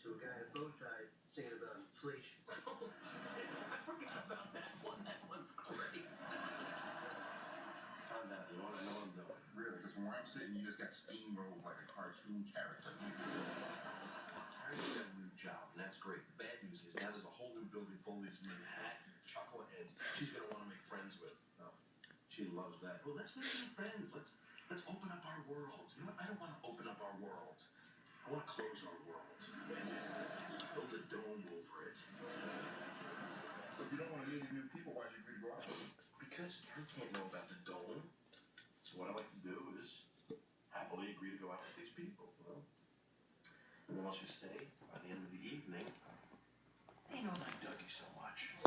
to a guy in a bow tie singing about inflation. I forgot about that one. That one's great. Calm down. You know what? I know what I'm doing. Really? Because from where I'm sitting, you just got steamrolled like a cartoon character. Harry's got a new job, and that's great. The bad news is now there's a whole new building full of these Manhattan chuckleheads she's going to want to make friends with. Oh, she loves that. Well, let's make some friends. Let's open up our world. You know what? I don't want to open up our world. I want to close our world. Build a dome over it. But if you don't want to meet any new people, why'd you agree to go out with them? Because Harry can't know about the dome. So what I like to do is happily agree to go out with these people. Well, and then once you stay, by the end of the evening, they know I dug you so much.